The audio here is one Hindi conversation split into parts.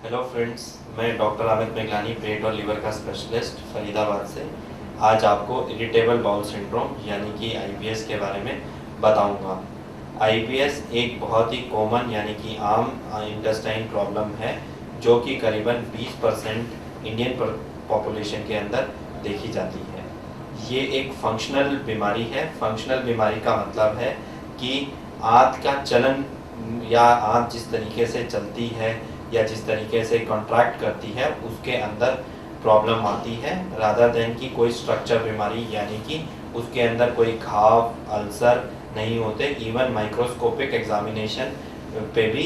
हेलो फ्रेंड्स, मैं डॉक्टर अमित मेघलानी, पेट और लीवर का स्पेशलिस्ट फरीदाबाद से आज आपको इरिटेबल बाउल सिंड्रोम यानी कि आईबीएस के बारे में बताऊंगा। आईबीएस एक बहुत ही कॉमन यानी कि आम इंटेस्टाइन प्रॉब्लम है जो कि करीबन 20% इंडियन पॉपुलेशन के अंदर देखी जाती है। ये एक फंक्शनल बीमारी है। फंक्शनल बीमारी का मतलब है कि आंत का चलन या आंत जिस तरीके से चलती है या जिस तरीके से कॉन्ट्रैक्ट करती है उसके अंदर प्रॉब्लम आती है, रादर देन कि कोई स्ट्रक्चर बीमारी यानी कि उसके अंदर कोई घाव अल्सर नहीं होते। इवन माइक्रोस्कोपिक एग्जामिनेशन पे भी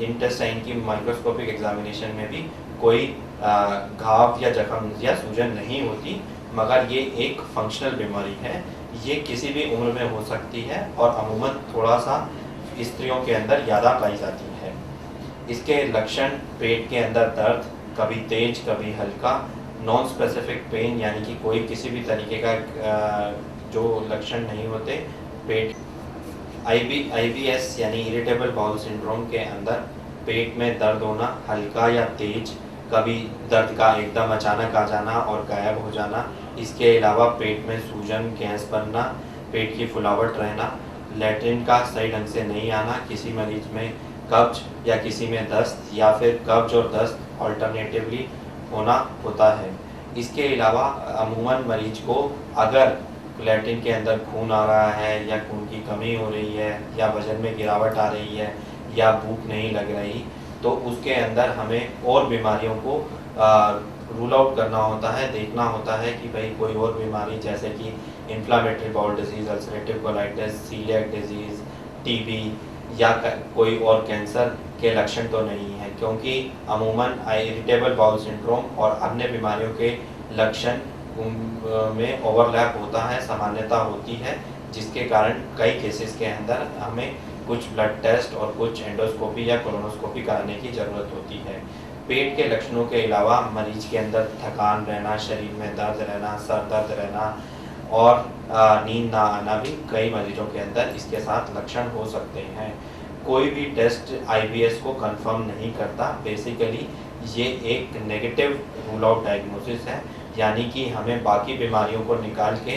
इंटेस्टाइन की माइक्रोस्कोपिक एग्जामिनेशन में भी कोई घाव या जख्म या सूजन नहीं होती, मगर ये एक फंक्शनल बीमारी है। ये किसी भी उम्र में हो सकती है और अमूमन थोड़ा सा स्त्रियों के अंदर ज़्यादा पाई जाती है। इसके लक्षण पेट के अंदर दर्द, कभी तेज कभी हल्का, नॉन स्पेसिफिक पेन यानी कि कोई किसी भी तरीके का जो लक्षण नहीं होते। पेट आईबीएस यानी इरिटेबल बाउल सिंड्रोम के अंदर पेट में दर्द होना, हल्का या तेज, कभी दर्द का एकदम अचानक आ जाना और गायब हो जाना। इसके अलावा पेट में सूजन, गैस बनना, पेट की फुलावट रहना, लैट्रिन का सही ढंग से नहीं आना, किसी मरीज में कब्ज या किसी में दस्त या फिर कब्ज और दस्त ऑल्टरनेटिवली होना होता है। इसके अलावा अमूमन मरीज को अगर लैट्रिन के अंदर खून आ रहा है या खून की कमी हो रही है या वजन में गिरावट आ रही है या भूख नहीं लग रही, तो उसके अंदर हमें और बीमारियों को रूल आउट करना होता है, देखना होता है कि भाई कोई और बीमारी जैसे कि inflammatory bowel disease, ulcerative colitis, coeliac disease, TB या कोई और कैंसर के लक्षण तो नहीं है, क्योंकि अमूमन इरिटेबल बाउल सिंड्रोम और अन्य बीमारियों के लक्षण में ओवरलैप होता है, सामान्यता होती है, जिसके कारण कई केसेस के अंदर हमें कुछ ब्लड टेस्ट और कुछ एंडोस्कोपी या कोलोनोस्कोपी कराने की ज़रूरत होती है। पेट के लक्षणों के अलावा मरीज के अंदर थकान रहना, शरीर में दर्द रहना, सर दर्द रहना और नींद ना आना भी कई मरीजों के अंदर इसके साथ लक्षण हो सकते हैं। कोई भी टेस्ट आईबीएस को कंफर्म नहीं करता। बेसिकली ये एक नेगेटिव रूल आउट डायग्नोसिस है, यानी कि हमें बाकी बीमारियों को निकाल के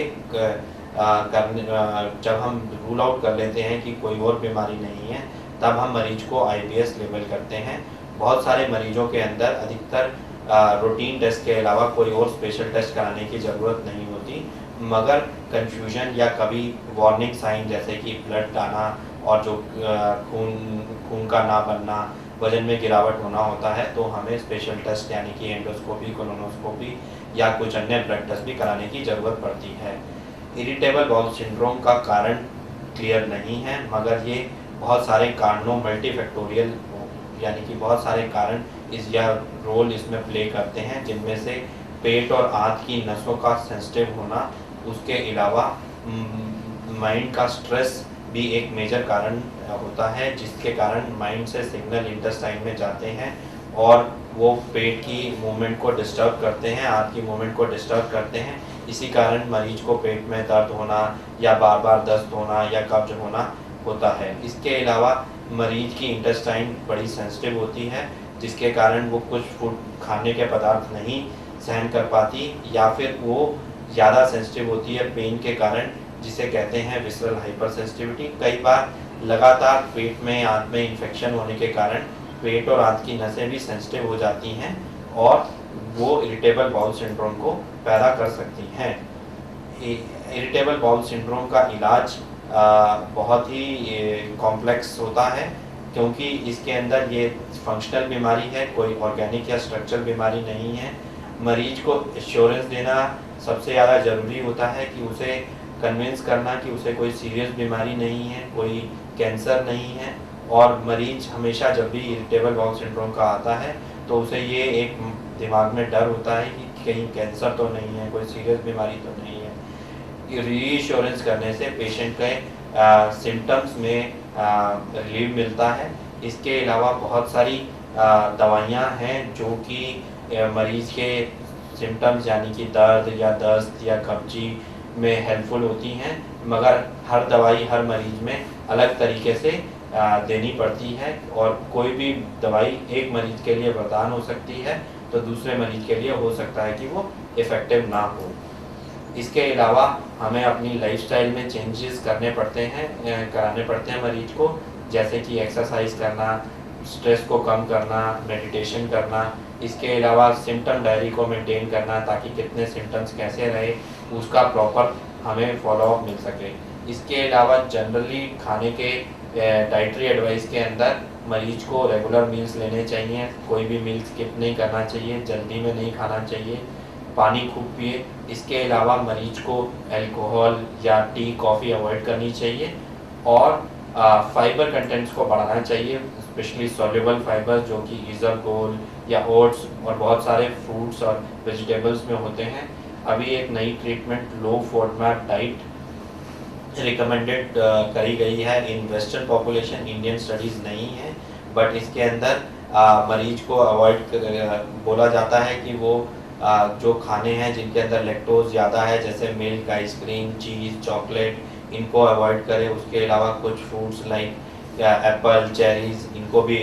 जब हम रूल आउट कर लेते हैं कि कोई और बीमारी नहीं है, तब हम मरीज को आईबीएस लेबल करते हैं। बहुत सारे मरीजों के अंदर अधिकतर रूटीन टेस्ट के अलावा कोई और स्पेशल टेस्ट कराने की ज़रूरत नहीं होती, मगर कन्फ्यूजन या कभी वार्निंग साइन जैसे कि ब्लड आना और जो खून का ना बनना, वजन में गिरावट होना होता है, तो हमें स्पेशल टेस्ट यानी कि एंडोस्कोपी, कोलोनोस्कोपी या कुछ अन्य ब्लड टेस्ट भी कराने की ज़रूरत पड़ती है। इरिटेबल बाउल सिंड्रोम का कारण क्लियर नहीं है, मगर ये बहुत सारे कारणों मल्टीफैक्टोरियल यानी कि बहुत सारे कारण या रोल इसमें प्ले करते हैं, जिनमें से पेट और आंत की नसों का सेंसिटिव होना, उसके अलावा माइंड का स्ट्रेस भी एक मेजर कारण होता है, जिसके कारण माइंड से सिग्नल इंटेस्टाइन में जाते हैं और वो पेट की मूवमेंट को डिस्टर्ब करते हैं, आंत की मूवमेंट को डिस्टर्ब करते हैं। इसी कारण मरीज को पेट में दर्द होना या बार बार दस्त होना या कब्ज होना होता है। इसके अलावा मरीज की इंटेस्टाइन बड़ी सेंसिटिव होती है, जिसके कारण वो कुछ फूड खाने के पदार्थ नहीं सहन कर पाती, या फिर वो ज़्यादा सेंसिटिव होती है पेन के कारण, जिसे कहते हैं विसरल हाइपर सेंसिटिविटी। कई बार लगातार पेट में, आंत में इन्फेक्शन होने के कारण पेट और आंत की नसें भी सेंसिटिव हो जाती हैं और वो इरिटेबल बाउल सिंड्रोम को पैदा कर सकती हैं। इरिटेबल बाउल सिंड्रोम का इलाज बहुत ही कॉम्प्लेक्स होता है, क्योंकि इसके अंदर ये फंक्शनल बीमारी है, कोई ऑर्गेनिक या स्ट्रक्चरल बीमारी नहीं है। मरीज को एश्योरेंस देना सबसे ज़्यादा ज़रूरी होता है कि उसे कन्विंस करना कि उसे कोई सीरियस बीमारी नहीं है, कोई कैंसर नहीं है। और मरीज हमेशा जब भी इरिटेबल बाउल सिंड्रोम का आता है तो उसे ये एक दिमाग में डर होता है कि कहीं कैंसर तो नहीं है, कोई सीरियस बीमारी तो नहीं है। रीएश्योरेंस करने से पेशेंट के सिम्टम्स में रिलीफ मिलता है। इसके अलावा बहुत सारी दवाइयाँ हैं जो कि मरीज के सिम्टम्स यानी कि दर्द या दस्त या कब्जी में हेल्पफुल होती हैं, मगर हर दवाई हर मरीज में अलग तरीके से देनी पड़ती है, और कोई भी दवाई एक मरीज के लिए वरदान हो सकती है तो दूसरे मरीज के लिए हो सकता है कि वो इफ़ेक्टिव ना हो। इसके अलावा हमें अपनी लाइफस्टाइल में चेंजेस कराने पड़ते हैं मरीज को, जैसे कि एक्सरसाइज करना, स्ट्रेस को कम करना, मेडिटेशन करना। इसके अलावा सिम्टम डायरी को मेंटेन करना ताकि कितने सिम्टम्स कैसे रहे उसका प्रॉपर हमें फॉलोअप मिल सके। इसके अलावा जनरली खाने के डाइटरी एडवाइस के अंदर मरीज को रेगुलर मील्स लेने चाहिए, कोई भी मील स्किप नहीं करना चाहिए, जल्दी में नहीं खाना चाहिए, पानी खूब पिए। इसके अलावा मरीज को अल्कोहल या टी कॉफ़ी अवॉइड करनी चाहिए, और फाइबर कंटेंट्स को बढ़ाना चाहिए, स्पेशली सॉल्युबल फाइबर जो कि इसबगोल या ओट्स और बहुत सारे फ्रूट्स और वेजिटेबल्स में होते हैं। अभी एक नई ट्रीटमेंट लो फोडमैप डाइट रिकमेंडेड करी गई है in western population, Indian studies नहीं है, बट इसके अंदर मरीज को बोला जाता है कि वो जो खाने हैं जिनके अंदर लैक्टोज ज़्यादा है, जैसे मिल्क, आइसक्रीम, चीज़, चॉकलेट, इनको अवॉइड करें। उसके अलावा कुछ फ्रूट्स लाइक एप्पल, चेरीज़, इनको भी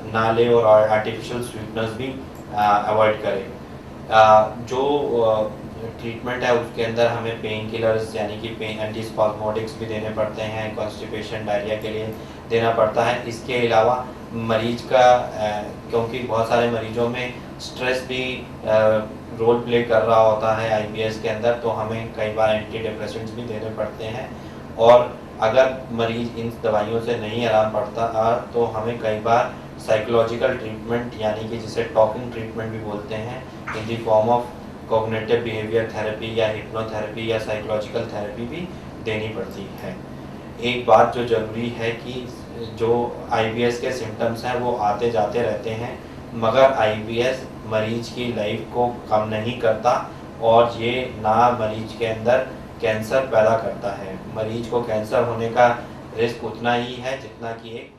ना ले, और आर्टिफिशियल स्वीटनर्स भी अवॉइड करें। जो ट्रीटमेंट है उसके अंदर हमें पेन किलर्स यानी कि पेन एंटीस्पाज्मोटिक्स भी देने पड़ते हैं, कॉन्स्टिपेशन, डायरिया के लिए देना पड़ता है। इसके अलावा मरीज का क्योंकि बहुत सारे मरीजों में स्ट्रेस भी रोल प्ले कर रहा होता है आईबीएस के अंदर, तो हमें कई बार एंटी डिप्रेसेंट्स भी देने पड़ते हैं, और अगर मरीज इन दवाइयों से नहीं आराम पड़ता तो हमें कई बार साइकोलॉजिकल ट्रीटमेंट यानी कि जिसे टॉकिंग ट्रीटमेंट भी बोलते हैं, in the form of cognitive behaviour therapy या हिप्नोथेरेपी या साइकोलॉजिकल थेरेपी भी देनी पड़ती है। एक बात जो ज़रूरी है कि जो आईबीएस के सिम्टम्स हैं वो आते जाते रहते हैं, मगर आईबीएस मरीज की लाइफ को कम नहीं करता, और ये ना मरीज के अंदर कैंसर पैदा करता है। मरीज को कैंसर होने का रिस्क उतना ही है जितना कि एक